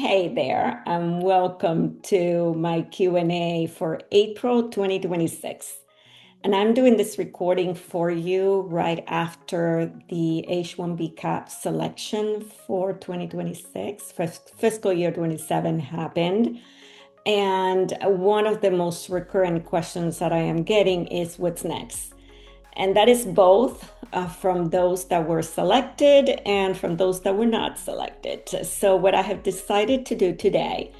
Hey there, and welcome to my Q&A for April 2026. And I'm doing this recording for you right after the H-1B cap selection for 2026, fiscal year 27 happened. And one of the most recurrent questions that I am getting is what's next? And that is both from those that were selected and from those that were not selected. So what I have decided to do today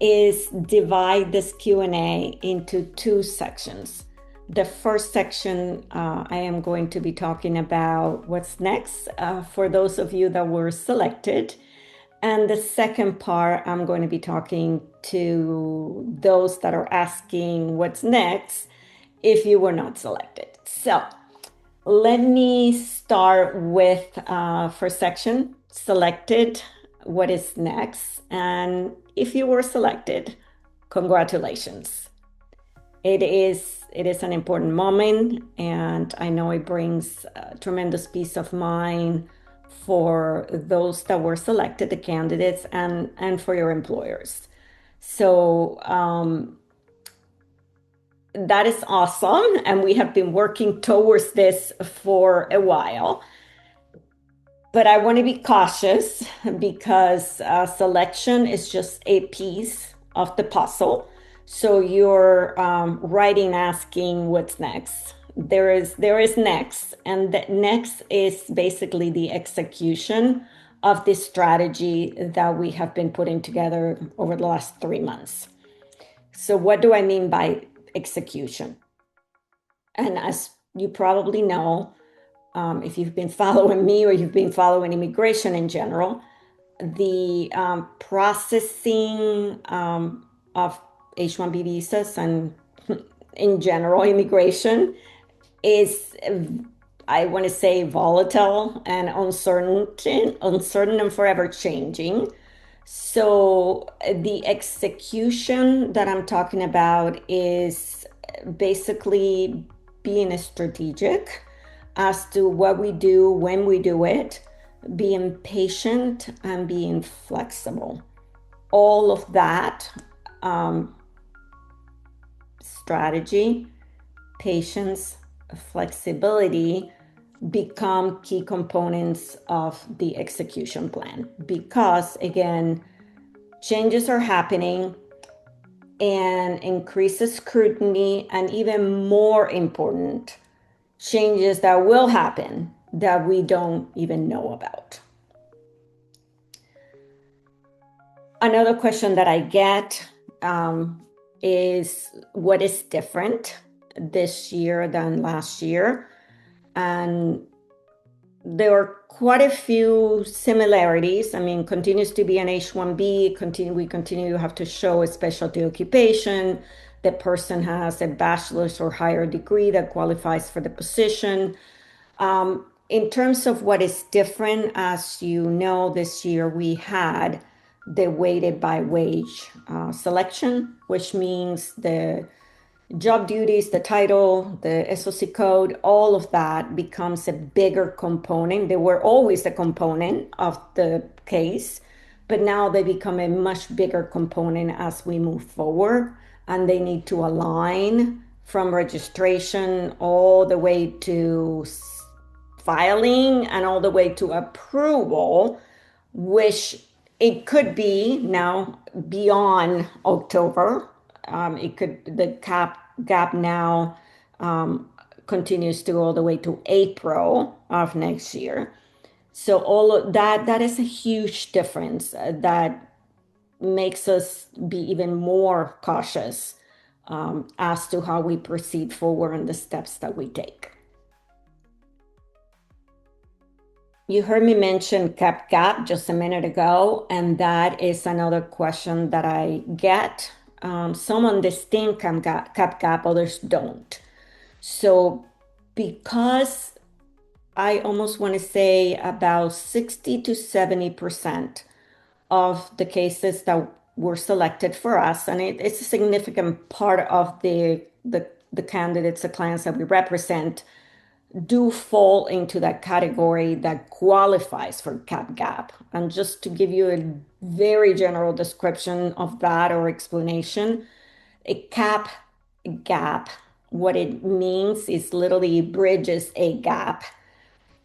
is divide this Q&A into two sections. The first section, I am going to be talking about what's next for those of you that were selected. And the second part, I'm going to be talking to those that are asking what's next if you were not selected. So let me start with first section, selected, what is next? And if you were selected, congratulations. It is an important moment, and I know it brings tremendous peace of mind for those that were selected, the candidates, and for your employers. So that is awesome. And we have been working towards this for a while. But I want to be cautious because selection is just a piece of the puzzle. So you're writing, asking what's next. There is next, and that next is basically the execution of this strategy that we have been putting together over the last 3 months. So what do I mean by execution? And as you probably know, if you've been following me or you've been following immigration in general, the processing of H-1B visas and in general immigration is, I want to say, volatile and uncertain and forever changing. So the execution that I'm talking about is basically being strategic as to what we do, when we do it, being patient and being flexible. All of that strategy, patience, flexibility become key components of the execution plan because, again, changes are happening and increases scrutiny, and even more important, changes that will happen that we don't even know about. Another question that I get is what is different this year than last year? And there are quite a few similarities. I mean, continues to be an H-1B, we continue to have to show a specialty occupation. The person has a bachelor's or higher degree that qualifies for the position. In terms of what is different, as you know, this year we had the weighted by wage selection, which means the job duties, the title, the SOC code, all of that becomes a bigger component. They were always a component of the case, but now they become a much bigger component as we move forward, and they need to align from registration all the way to filing and all the way to approval, which it could be now beyond October. The gap now continues to go all the way to April of next year. So all of that is a huge difference that makes us be even more cautious as to how we proceed forward and the steps that we take. You heard me mention cap gap just a minute ago, and that is another question that I get. Some understand cap gap, others don't. So because I almost want to say about 60 to 70% of the cases that were selected for us, and it's a significant part of the candidates, the clients that we represent, do fall into that category that qualifies for cap gap. And just to give you a very general description of that or explanation, a cap gap, what it means is literally bridges a gap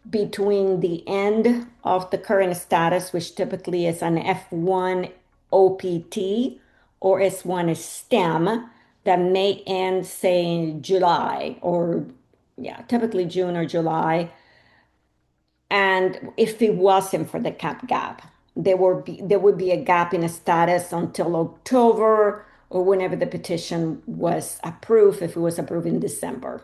between the end of the current status, which typically is an F1 OPT or S1 STEM that may end, say, in July or, yeah, typically June or July. And if it wasn't for the cap gap, there would be a gap in a status until October or whenever the petition was approved, if it was approved in December.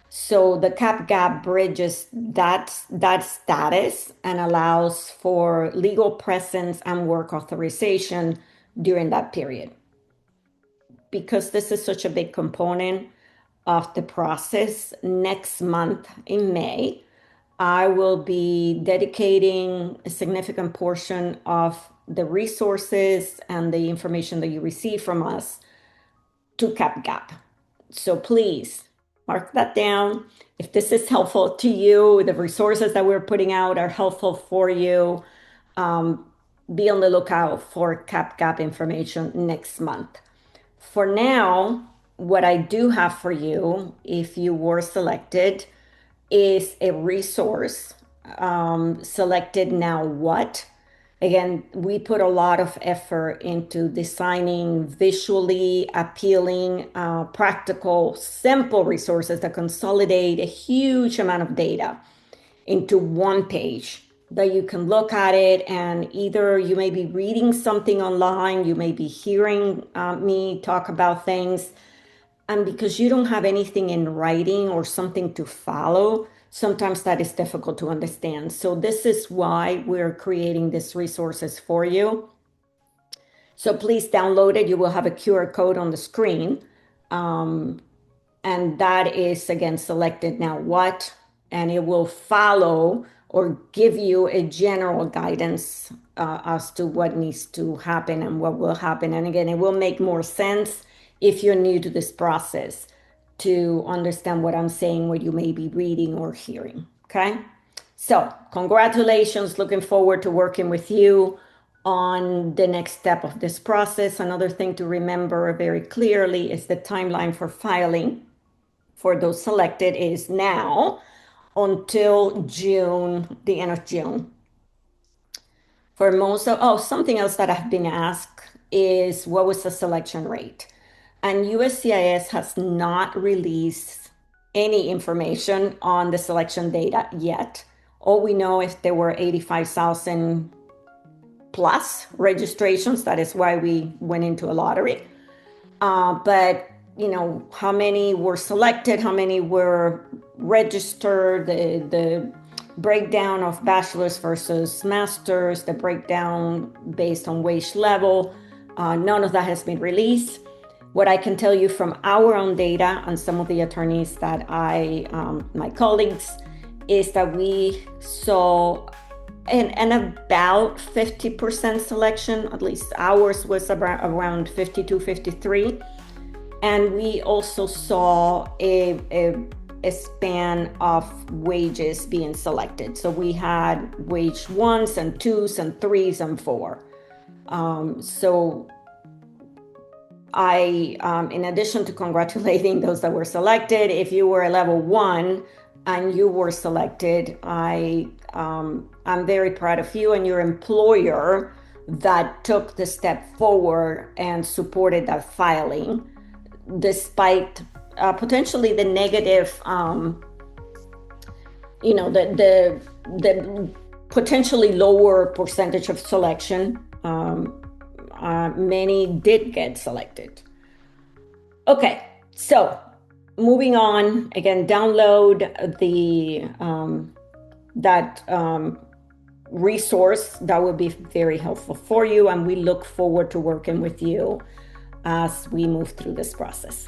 So the cap gap bridges that status and allows for legal presence and work authorization during that period. Because this is such a big component of the process, next month in May, I will be dedicating a significant portion of the resources and the information that you receive from us to cap gap. So please mark that down. If this is helpful to you, the resources that we're putting out are helpful for you, be on the lookout for cap gap information next month. For now, what I do have for you, if you were selected, is a resource, selected now what. Again, we put a lot of effort into designing visually appealing, practical, simple resources that consolidate a huge amount of data into one page that you can look at it, and either you may be reading something online, you may be hearing me talk about things, and because you don't have anything in writing or something to follow, sometimes that is difficult to understand. So this is why we're creating these resources for you. So please download it. You will have a QR code on the screen. And that is, again, selected now what, and it will follow or give you a general guidance as to what needs to happen and what will happen. And again, it will make more sense if you're new to this process to understand what I'm saying, what you may be reading or hearing, okay? So congratulations, looking forward to working with you on the next step of this process. Another thing to remember very clearly is the timeline for filing for those selected is now until June, the end of June. For most of, something else that I've been asked is what was the selection rate? And USCIS has not released any information on the selection data yet. All we know is there were 85,000 plus registrations. That is why we went into a lottery. But how many were selected, how many were registered, the breakdown of bachelor's versus master's, the breakdown based on wage level, none of that has been released. What I can tell you from our own data and some of the attorneys that my colleagues, is that we saw an about 50% selection, at least ours was around 52, 53. And we also saw a span of wages being selected. So we had wage 1s and 2s and 3s and 4. So I, in addition to congratulating those that were selected, if you were a level 1 and you were selected, I'm very proud of you and your employer that took the step forward and supported that filing, despite potentially the negative, the potentially lower percentage of selection. Many did get selected. Okay, so moving on, again, download that resource. That will be very helpful for you, and we look forward to working with you as we move through this process.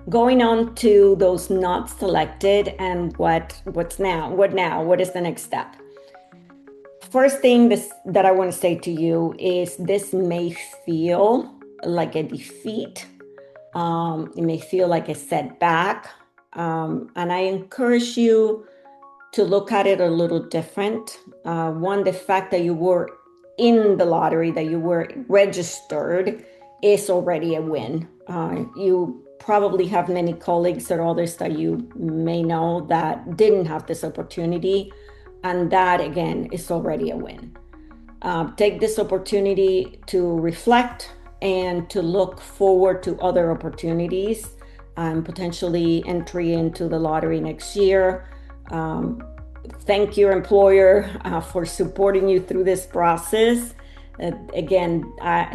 Going on to those not selected and what's now? What is the next step? First thing that I want to say to you is this may feel like a defeat. It may feel like a setback. And I encourage you to look at it a little different. One, the fact that you were in the lottery, that you were registered, is already a win. You probably have many colleagues or others that you may know that didn't have this opportunity, and that again is already a win. Take this opportunity to reflect and to look forward to other opportunities, potentially entry into the lottery next year. Thank your employer for supporting you through this process. Again,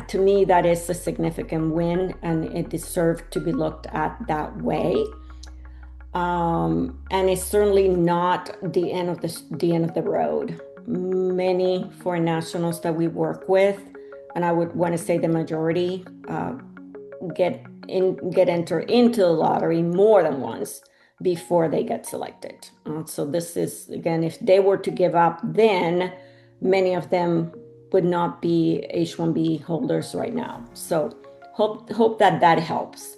to me, that is a significant win, and it deserves to be looked at that way. And it's certainly not the end of the road. Many foreign nationals that we work with, and I would want to say the majority, get entered into the lottery more than once before they get selected. So this is, again, if they were to give up, then many of them would not be H-1B holders right now. So hope that helps.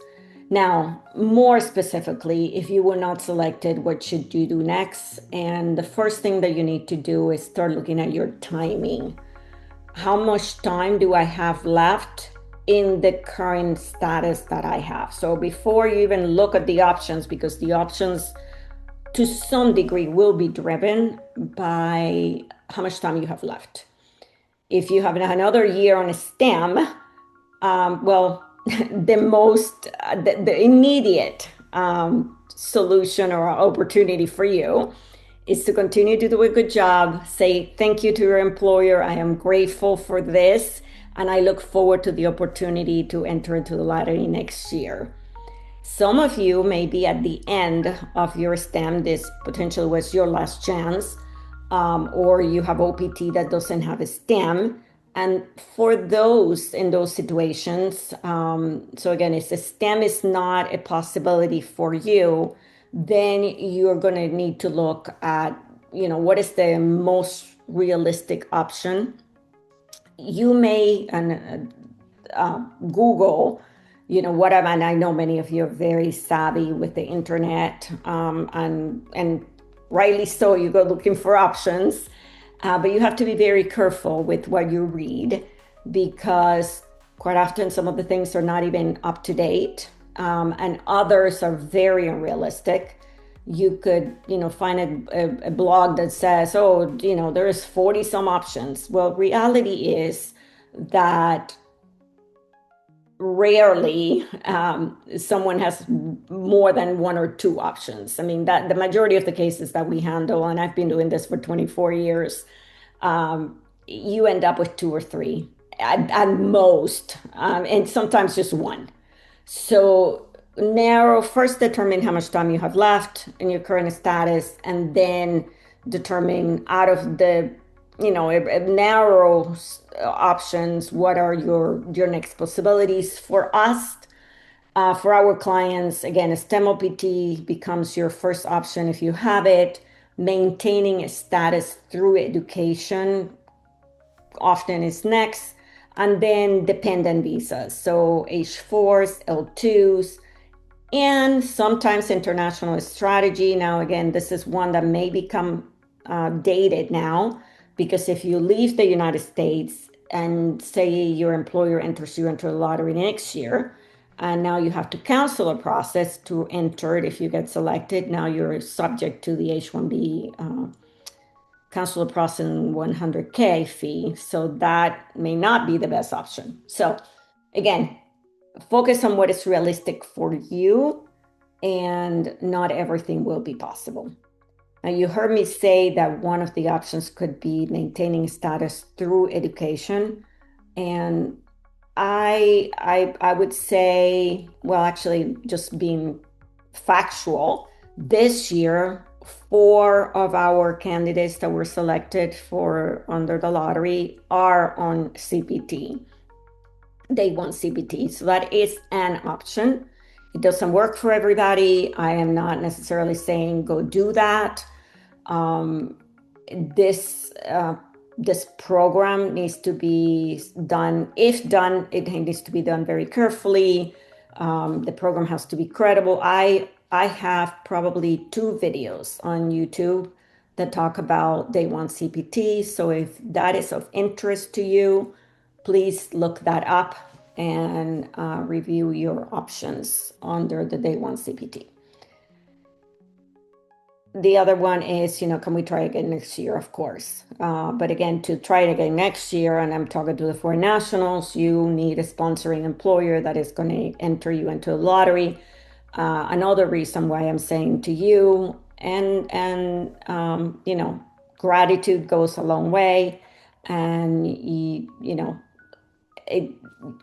Now, more specifically, if you were not selected, what should you do next? And the first thing that you need to do is start looking at your timing. How much time do I have left in the current status that I have? So before you even look at the options, because the options to some degree will be driven by how much time you have left. If you have another year on a STEM, the immediate solution or opportunity for you is to continue to do a good job. Say thank you to your employer. I am grateful for this, and I look forward to the opportunity to enter into the lottery next year. Some of you may be at the end of your STEM. This potentially was your last chance, or you have OPT that doesn't have a STEM. And for those in those situations, so again, if the STEM is not a possibility for you, then you're going to need to look at, what is the most realistic option. You may Google, whatever, and I know many of you are very savvy with the internet, and rightly so, you go looking for options. But you have to be very careful with what you read, because quite often some of the things are not even up to date, and others are very unrealistic. You could, find a blog that says, there's 40 some options. Well, reality is that rarely someone has more than one or two options. I mean, that the majority of the cases that we handle, and I've been doing this for 24 years, you end up with two or three at most, and sometimes just one. So first determine how much time you have left in your current status, and then determine out of the narrow options, what are your next possibilities. For us, for our clients, again, a STEM OPT becomes your first option if you have it. Maintaining a status through education often is next, and then dependent visas, so H4s, L2s, and sometimes international strategy. Now, again, this is one that may become dated now, because if you leave the United States and say your employer enters you into a lottery next year, and now you have to cancel a process to enter it if you get selected, now you're subject to the H-1B cancel the process and 100K fee. So that may not be the best option. So again, focus on what is realistic for you, and not everything will be possible. Now, you heard me say that one of the options could be maintaining status through education. And I would say, well, actually, just being factual, this year, 4 of our candidates that were selected for under the lottery are on CPT. They want CPT, so that is an option. It doesn't work for everybody. I am not necessarily saying go do that. This program needs to be done. If done, it needs to be done very carefully. The program has to be credible. I have probably 2 videos on YouTube that talk about day one CPT. So if that is of interest to you, please look that up and review your options under the day one CPT. The other one is, can we try again next year? Of course. But again, to try it again next year, and I'm talking to the foreign nationals, you need a sponsoring employer that is going to enter you into a lottery. Another reason why I'm saying to you, and gratitude goes a long way. And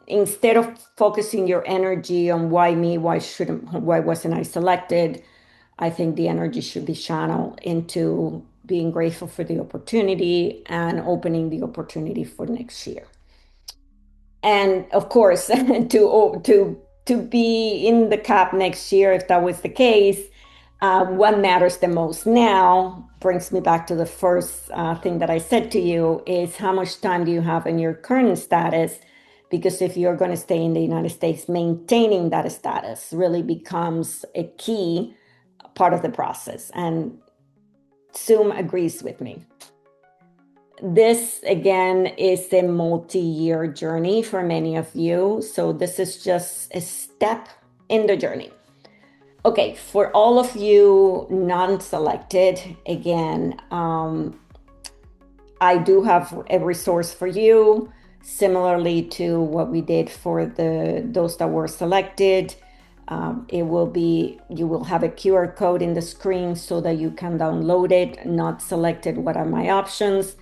instead of focusing your energy on why me, why wasn't I selected, I think the energy should be channeled into being grateful for the opportunity and opening the opportunity for next year. And of course, to be in the CAP next year, if that was the case, what matters the most now brings me back to the first thing that I said to you is how much time do you have in your current status? Because if you're going to stay in the United States, maintaining that status really becomes a key part of the process. And Zoom agrees with me. This, again, is a multi-year journey for many of you. So this is just a step in the journey. Okay, for all of you non-selected, again, I do have a resource for you, similarly to what we did for those that were selected. You will have a QR code in the screen so that you can download it. Not selected, what are my options?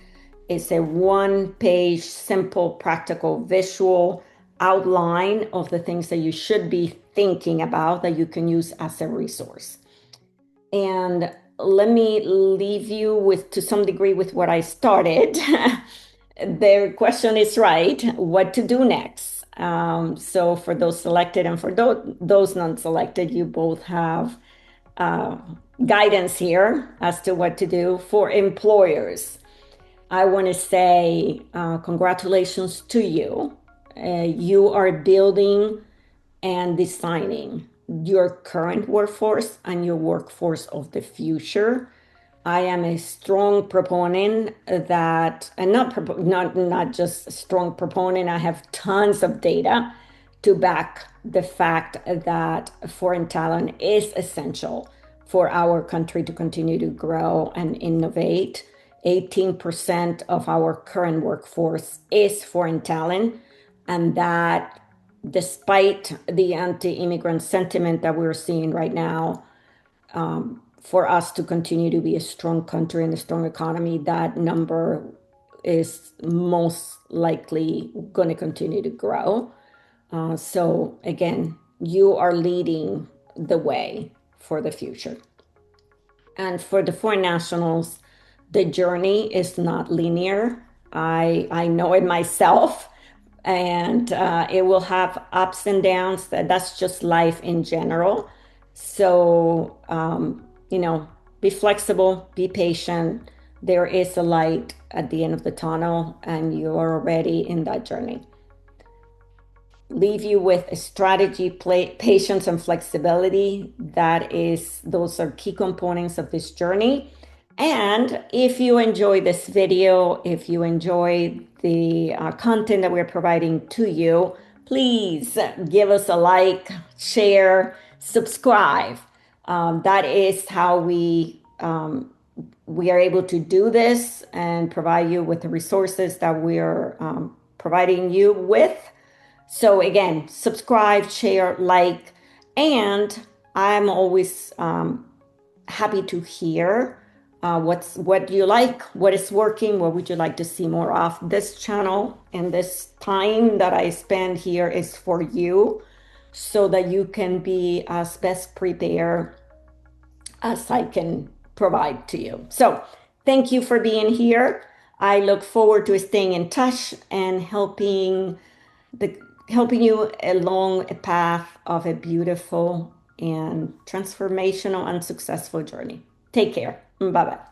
It's a one-page, simple, practical, visual outline of the things that you should be thinking about that you can use as a resource. And let me leave you with, to some degree, with what I started. The question is right, what to do next? So for those selected and for those non-selected, you both have guidance here as to what to do. For employers, I want to say congratulations to you. You are building and designing your current workforce and your workforce of the future. I am a strong proponent that, and not just a strong proponent, I have tons of data to back the fact that foreign talent is essential for our country to continue to grow and innovate. 18% of our current workforce is foreign talent, and that despite the anti-immigrant sentiment that we're seeing right now, for us to continue to be a strong country and a strong economy, that number is most likely going to continue to grow. So again, you are leading the way for the future. And for the foreign nationals, the journey is not linear. I know it myself, and it will have ups and downs. That's just life in general. So, be flexible, be patient. There is a light at the end of the tunnel, and you are already in that journey. Leave you with a strategy, patience, and flexibility. Those are key components of this journey. And if you enjoy this video, if you enjoy the content that we're providing to you, please give us a like, share, subscribe. That is how we are able to do this and provide you with the resources that we are providing you with. So again, subscribe, share, like, and I'm always happy to hear what you like, what is working, what would you like to see more of. This channel and this time that I spend here is for you so that you can be as best prepared as I can provide to you. So thank you for being here. I look forward to staying in touch and helping you along a path of a beautiful and transformational and successful journey. Take care. Bye-bye.